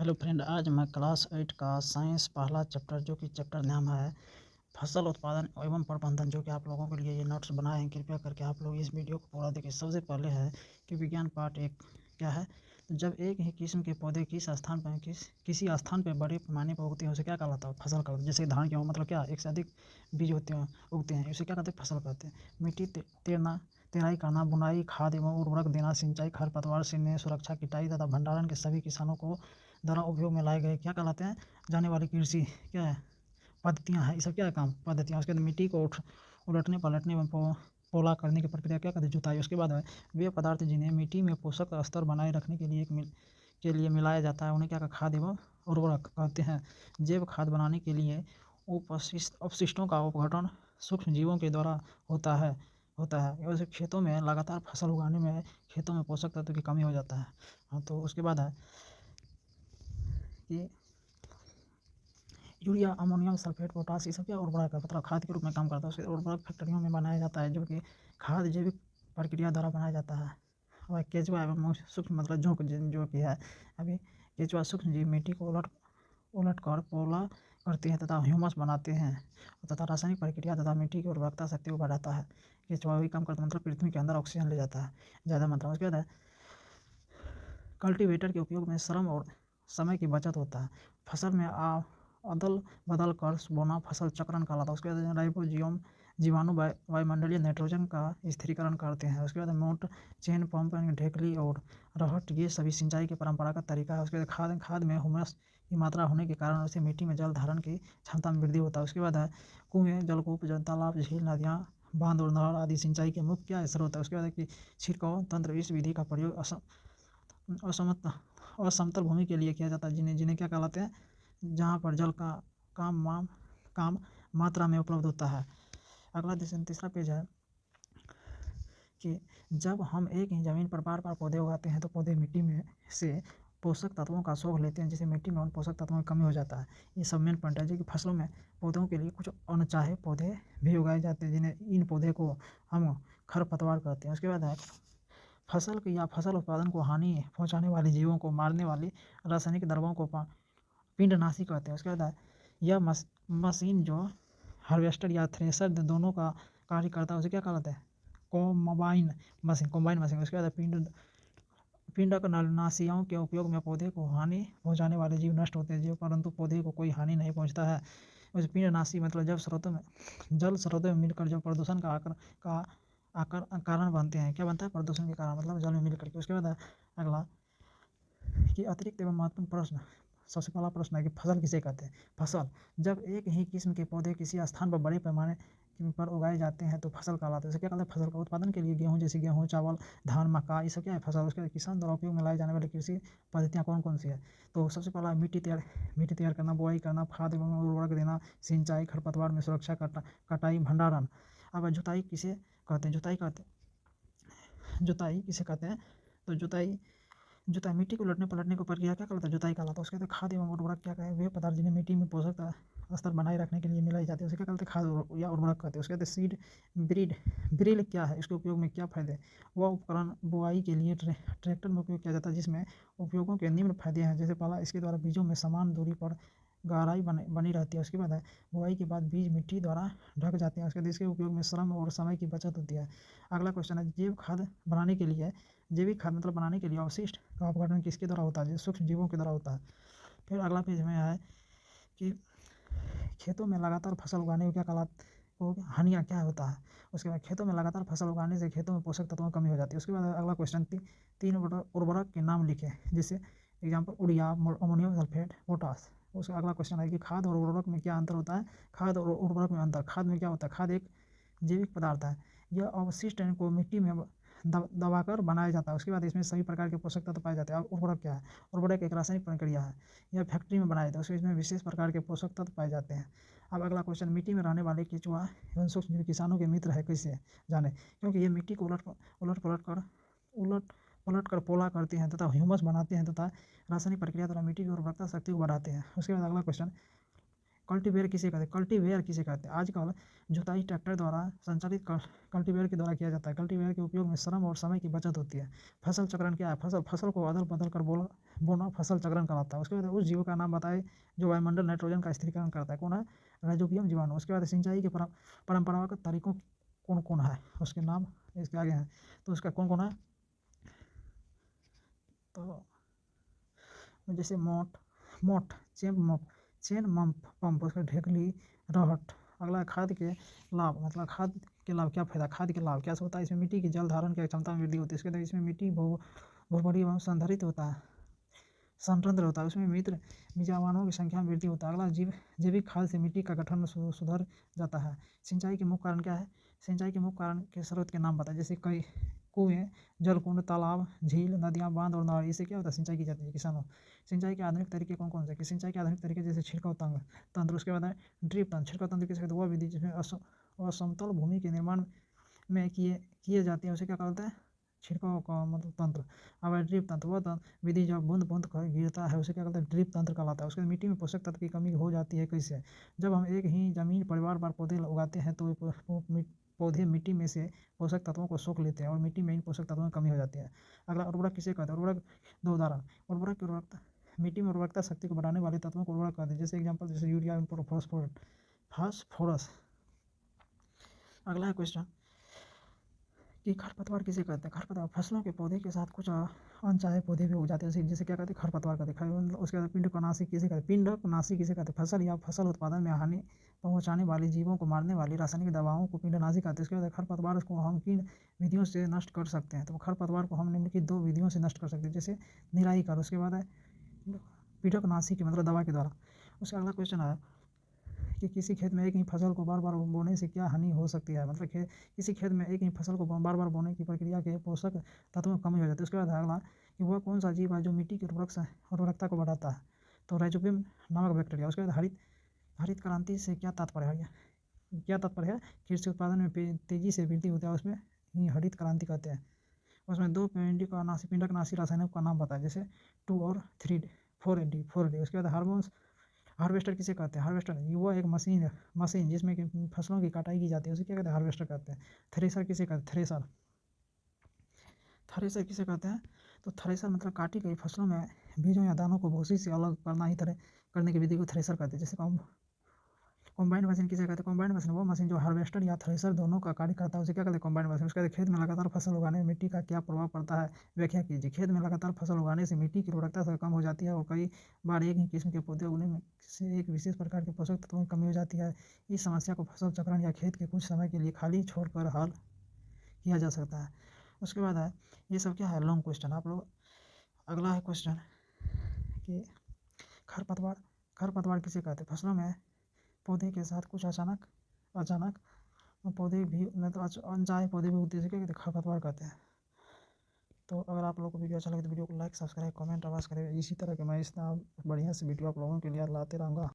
Hello friend, आज मैं class 8 का साइंस पहला चैप्टर जो कि चैप्टर नाम है फसल उत्पादन एवं प्रबंधन, जो कि आप लोगों के लिए ये नोट्स बनाए हैं। कृपया करके आप लोग इस वीडियो को पूरा देखें। सबसे पहले है कि विज्ञान पार्ट एक क्या है। तो जब एक ही किस्म के पौधे किसी स्थान पर बड़े पैमाने पर उगते हैं उसे क्या कहलाता है? फसल कहलाता है। जैसे धान गेहूँ मतलब क्या, एक से अधिक बीज होते हैं उगते हैं, उसे क्या कहते हैं? फसल कहते हैं। मिट्टी तेराई करना, बुनाई, खाद एवं उर्वरक देना, सिंचाई, खरपतवार से सुरक्षा, किटाई तथा भंडारण के सभी किसानों को द्वारा उपयोग में लाए गए क्या कहलाते हैं? जाने वाली कृषि क्या है? पद्धतियाँ हैं। ये सब क्या है? काम पद्धतियाँ। उसके बाद मिट्टी को उलटने पलटने एवं पोला करने की प्रक्रिया क्या कहते हैं? जुताई। उसके बाद है वे पदार्थ जिन्हें मिट्टी में पोषक स्तर बनाए रखने के लिए मिलाया जाता है उन्हें क्या कहते हैं? खाद एवं उर्वरक कहते हैं। जैव खाद बनाने के लिए अपशिष्टों का अपघटन सूक्ष्म जीवों के द्वारा होता है। वैसे खेतों में लगातार फसल उगाने में खेतों में पोषक तत्व की कमी हो जाता है। हाँ, तो उसके बाद है कि यूरिया, अमोनियम सल्फेट, पोटास, ये सब क्या उर्वरक है, मतलब खाद के रूप में काम करता है। उसके उर्वरक फैक्ट्रियों में बनाया जाता है, जो कि खाद जैविक प्रक्रिया द्वारा बनाया जाता है। और केंचुआ एवं सूक्ष्म मतलब जो कि है अभी केंचुआ सूक्ष्म जीव मिट्टी को उलट कर पोला करते हैं तथा ह्यूमस बनाते हैं तथा रासायनिक प्रक्रिया तथा मिट्टी की उर्वरकता शक्ति को बढ़ाता है। केंचुआ भी काम करता है, मतलब पृथ्वी के अंदर ऑक्सीजन ले जाता है ज़्यादा मात्रा में। उसके बाद है कल्टीवेटर के उपयोग में श्रम और समय की बचत होता है। फसल में अदल बदल कर बोना फसल चक्रण कहलाता है। उसके बाद राइबोसोम जीवाणु वायुमंडलीय नाइट्रोजन का स्थिरीकरण करते हैं। उसके बाद मोट चेन पंप, ढेकली और रहट, ये सभी सिंचाई के परंपरागत तरीका है। उसके बाद खाद में हुमस की मात्रा होने के कारण उससे मिट्टी में जल धारण की क्षमता में वृद्धि होता है। उसके बाद है कुएं, जलकूप, तालाब, झील, नदियाँ, बांध और नहर आदि सिंचाई के मुख्य क्या स्रोत है। उसके बाद है कि छिड़काव तंत्र, इस विधि का प्रयोग असमतल भूमि के लिए किया जाता है, जिन्हें जिन्हें क्या कहलाते हैं? जहाँ पर जल का काम मात्रा में उपलब्ध होता है। अगला तीसरा पेज है कि जब हम एक ही ज़मीन पर बार बार पौधे उगाते हैं तो पौधे मिट्टी में से पोषक तत्वों का सोख लेते हैं, जिससे मिट्टी में उन पोषक तत्वों की कमी हो जाता है। ये सब मेन पॉइंट है, जो कि फसलों में पौधों के लिए कुछ अनचाहे पौधे भी उगाए जाते हैं, जिन्हें इन पौधे को हम खरपतवार कहते हैं। उसके बाद है फसल उत्पादन को हानि पहुंचाने वाले जीवों को मारने वाली रासायनिक दवाओं को पिंडनाशी कहते हैं। उसके बाद यह मशीन जो हार्वेस्टर या थ्रेशर दोनों का कार्य करता है उसे क्या कहलाता है? Combine machine. उसके बाद पिंडक नाशियों के उपयोग में पौधे को हानि पहुंचाने वाले जीव नष्ट होते हैं, परंतु पौधे को कोई हानि नहीं पहुंचता है। उस पिंडनाशी मतलब जल स्रोतों में मिलकर जो प्रदूषण का कारण बनते हैं। क्या बनता है? प्रदूषण के कारण, मतलब जल में मिल करके। उसके बाद अगला कि अतिरिक्त एवं महत्वपूर्ण प्रश्न। सबसे पहला प्रश्न है कि फसल किसे कहते हैं? फसल जब एक ही किस्म के पौधे किसी स्थान पर बड़े पैमाने पर उगाए जाते हैं तो फसल कहलाते हैं। इसे क्या कहते हैं? फसल का उत्पादन के लिए गेहूँ, चावल, धान, मक्का, ये सब क्या है? फसल। उसके बाद किसान द्वारा उपयोग में लाई जाने वाली कृषि पद्धतियाँ कौन कौन सी है? तो सबसे पहला मिट्टी तैयार करना, बुआई करना, खाद एवं उर्वरक देना, सिंचाई, खरपतवार में सुरक्षा, कटाई, भंडारण। अब जुताई किसे कहते हैं? जुताई किसे कहते हैं? तो जुताई मिट्टी को उलटने पलटने को प्रक्रिया क्या कहलाता है? जुताई कहलाता है। उसके बाद खाद एवं उर्वरक क्या कहें? वे पदार्थ जिन्हें मिट्टी में पोषक स्तर बनाए रखने के लिए मिलाई जाती है उसे क्या कहते हैं? खाद या उर्वरक कहते हैं। उसके बाद सीड ड्रिल क्या है? इसके उपयोग में क्या फायदे? वह उपकरण बुआई के लिए ट्रैक्टर में उपयोग किया जाता है, जिसमें उपयोगों के निम्न फायदे हैं। जैसे पहला, इसके द्वारा बीजों में समान दूरी पर गहराई बनी रहती है। उसके बाद है बुआई के बाद बीज मिट्टी द्वारा ढक जाते हैं। उसके बाद इसके उपयोग में श्रम और समय की बचत होती है। अगला क्वेश्चन है जैविक खाद मतलब बनाने के लिए अवशिष्ट का अपघटन किसके द्वारा होता है? जो सूक्ष्म जीवों के द्वारा होता है। फिर अगला पेज में है कि खेतों में लगातार फसल उगाने को क्या कहलाता है? हानियाँ क्या होता है? उसके बाद खेतों में लगातार फसल उगाने से खेतों में पोषक तत्वों की कमी हो जाती है। उसके बाद अगला क्वेश्चन तीन उर्वरक के नाम लिखे, जैसे example urea, ammonium sulphate, potash. उसका अगला क्वेश्चन है कि खाद और उर्वरक में क्या अंतर होता है? खाद और उर्वरक में अंतर। खाद में क्या होता है? खाद एक जैविक पदार्थ है, यह अवशिष्ट को मिट्टी में दबाकर बनाया जाता है। उसके बाद इसमें सभी प्रकार के पोषक तत्व पाए जाते हैं। अब उर्वरक क्या है? उर्वरक एक रासायनिक प्रक्रिया है, यह फैक्ट्री में बनाया जाता है। उसके इसमें विशेष प्रकार के पोषक तत्व पाए जाते हैं। अब अगला क्वेश्चन, मिट्टी में रहने वाले केंचुआ एवं सूक्ष्मजीव किसानों के मित्र है, कैसे जाने? क्योंकि ये मिट्टी को उलट पलट कर पोला करते हैं तथा ह्यूमस बनाते हैं तथा रासायनिक प्रक्रिया द्वारा मिट्टी की उर्वरकता शक्ति को बढ़ाते हैं। उसके बाद अगला क्वेश्चन, कल्टीवेयर किसे कहते हैं, कल्टीवेयर किसे कहते हैं। आजकल जुताई ट्रैक्टर द्वारा संचालित कल्टीवेयर के द्वारा किया जाता है। कल्टीवेयर के उपयोग में श्रम और समय की बचत होती है। फसल चक्रण क्या है, फसल को अदल बदल कर बोना फसल चक्रण कहलाता है। उसके बाद उस जीव का नाम बताए जो वायुमंडल नाइट्रोजन का स्थिरीकरण करता है, कौन है, राइजोबियम जीवाणु। उसके बाद सिंचाई के परंपरागत तरीकों कौन कौन है, उसके नाम इसके आगे हैं, तो उसका कौन कौन है, तो जैसे मोट मोट चेन पंप, उसका ढेकली, रहट। अगला खाद के लाभ, मतलब खाद के लाभ क्या फायदा, खाद के लाभ क्या होता है, इसमें मिट्टी की जल धारण की क्षमता में वृद्धि होती है। इसके बाद इसमें मिट्टी भूर्भरी एवं संधारित होता है, संतंत्र होता है। उसमें मित्र बीजाणुओं की संख्या में वृद्धि होता है। अगला जैविक खाद से मिट्टी का गठन सुधर जाता है। सिंचाई के मुख्य कारण क्या है, सिंचाई के मुख्य कारण के स्रोत के नाम बताए, जैसे कई कुएं, जलकुंड, तालाब, झील, नदियाँ, बांध और नहर, इससे क्या होता है, सिंचाई की जाती है किसानों। सिंचाई के आधुनिक तरीके कौन कौन से, कि सिंचाई के आधुनिक तरीके जैसे छिड़काव तंत्र। उसके बाद है ड्रिप तंत्र। छिड़काव तंत्र किसे कहते हैं, वह विधि जिसमें असमतल भूमि के निर्माण में किए जाते हैं, उसे क्या कहते हैं, छिड़काव का मतलब तंत्र। अब ड्रिप तंत्र, वह विधि जब बूंद बूंद कर गिरता है उसे क्या कहते हैं, ड्रिप तंत्र कहलाता है। उसके बाद मिट्टी में पोषक तत्व की कमी हो जाती है कैसे, जब हम एक ही जमीन पर बार पौधे उगाते हैं तो पौधे मिट्टी में से पोषक तत्वों को सोख लेते हैं और मिट्टी में इन पोषक तत्वों की कमी हो जाती है। अगला उर्वरक किसे कहते हैं, उर्वरक दो उदाहरण, उर्वरक की उर्वरकता, मिट्टी में उर्वरकता शक्ति को बढ़ाने वाले तत्वों को उर्वरक कहते हैं, जैसे एग्जाम्पल जैसे यूरिया, फास्फोरस। अगला है क्वेश्चन कि खरपतवार किसे कहते हैं। खरपतवार फसलों के पौधे के साथ कुछ अनचाहे पौधे भी उग जाते हैं, जैसे क्या कहते हैं, खरपतवार कहते हैं। उसके बाद पिंडकनाशी किसे कहते हैं, पिंडकनाशी किसे कहते हैं, फसल या फसल उत्पादन में हानि पहुंचाने वाली जीवों को मारने वाली रासायनिक दवाओं को पिंडनाशी कहते हैं। उसके बाद खरपतवार को हम किन विधियों से नष्ट कर सकते हैं, तो खरपतवार को हम निम्नलिखित 2 विधियों से नष्ट कर सकते हैं, जैसे निराई कर, उसके बाद है पिंडकनाशी की मतलब दवा के द्वारा। उसका अगला क्वेश्चन है कि किसी खेत में एक ही फसल को बार बार बोने से क्या हानि हो सकती है, मतलब किसी खेत में एक ही फसल को बार बार बोने की प्रक्रिया के पोषक तत्वों की कमी हो जाती है। उसके बाद अगला कि वह कौन सा जीव है जो मिट्टी की उर्वरकता को बढ़ाता है, तो राइजोबियम नामक बैक्टीरिया। उसके बाद हरित क्रांति से क्या तात्पर्य है, क्या तात्पर्य है, कृषि उत्पादन में तेजी से वृद्धि होता है, उसमें ही हरित क्रांति कहते हैं। उसमें 2 पिंडकनाशी रासायनिक का नाम बताया, जैसे 2 और 4D। उसके बाद हार्वेस्टर किसे कहते हैं, हार्वेस्टर वह एक मशीन जिसमें कि फसलों की कटाई की जाती है, उसे क्या कहते हैं, हार्वेस्टर कहते हैं। थ्रेसर किसे कहते हैं, थ्रेसर किसे कहते हैं, तो थ्रेसर मतलब काटी गई फसलों में बीजों या दानों को भूसी से अलग करने की विधि को थ्रेसर कहते हैं। जैसे कॉम्बाइंड मशीन किसे कहते हैं, कॉम्बाइंड मशीन वो मशीन जो हार्वेस्टर या थ्रेसर दोनों का कार्य करता है, उसे क्या कहते हैं, कॉम्बाइंड मशीन। उसके बाद खेत में लगातार फसल उगाने में मिट्टी का क्या प्रभाव पड़ता है, व्याख्या कीजिए। खेत में लगातार फसल उगाने से मिट्टी की उर्वरकता कम हो जाती है और कई बार एक ही किस्म के पौधे उगने में से एक विशेष प्रकार के पोषक तत्वों की कमी हो जाती है। इस समस्या को फसल चक्रण या खेत के कुछ समय के लिए खाली छोड़कर हल किया जा सकता है। उसके बाद है, ये सब क्या है, लॉन्ग क्वेश्चन आप लोग। अगला है क्वेश्चन कि खरपतवार किसे कहते हैं, फसलों में पौधे के साथ कुछ अचानक पौधे भी मतलब अनचाहे पौधे भी उगते हैं, क्या कहते हैं, खरपतवार कहते हैं। तो अगर आप लोगों को वीडियो अच्छा लगे तो वीडियो को लाइक, सब्सक्राइब, कमेंट आवाज़ करें। इसी तरह के मैं इतना बढ़िया से वीडियो आप लोगों के लिए लाते रहूँगा।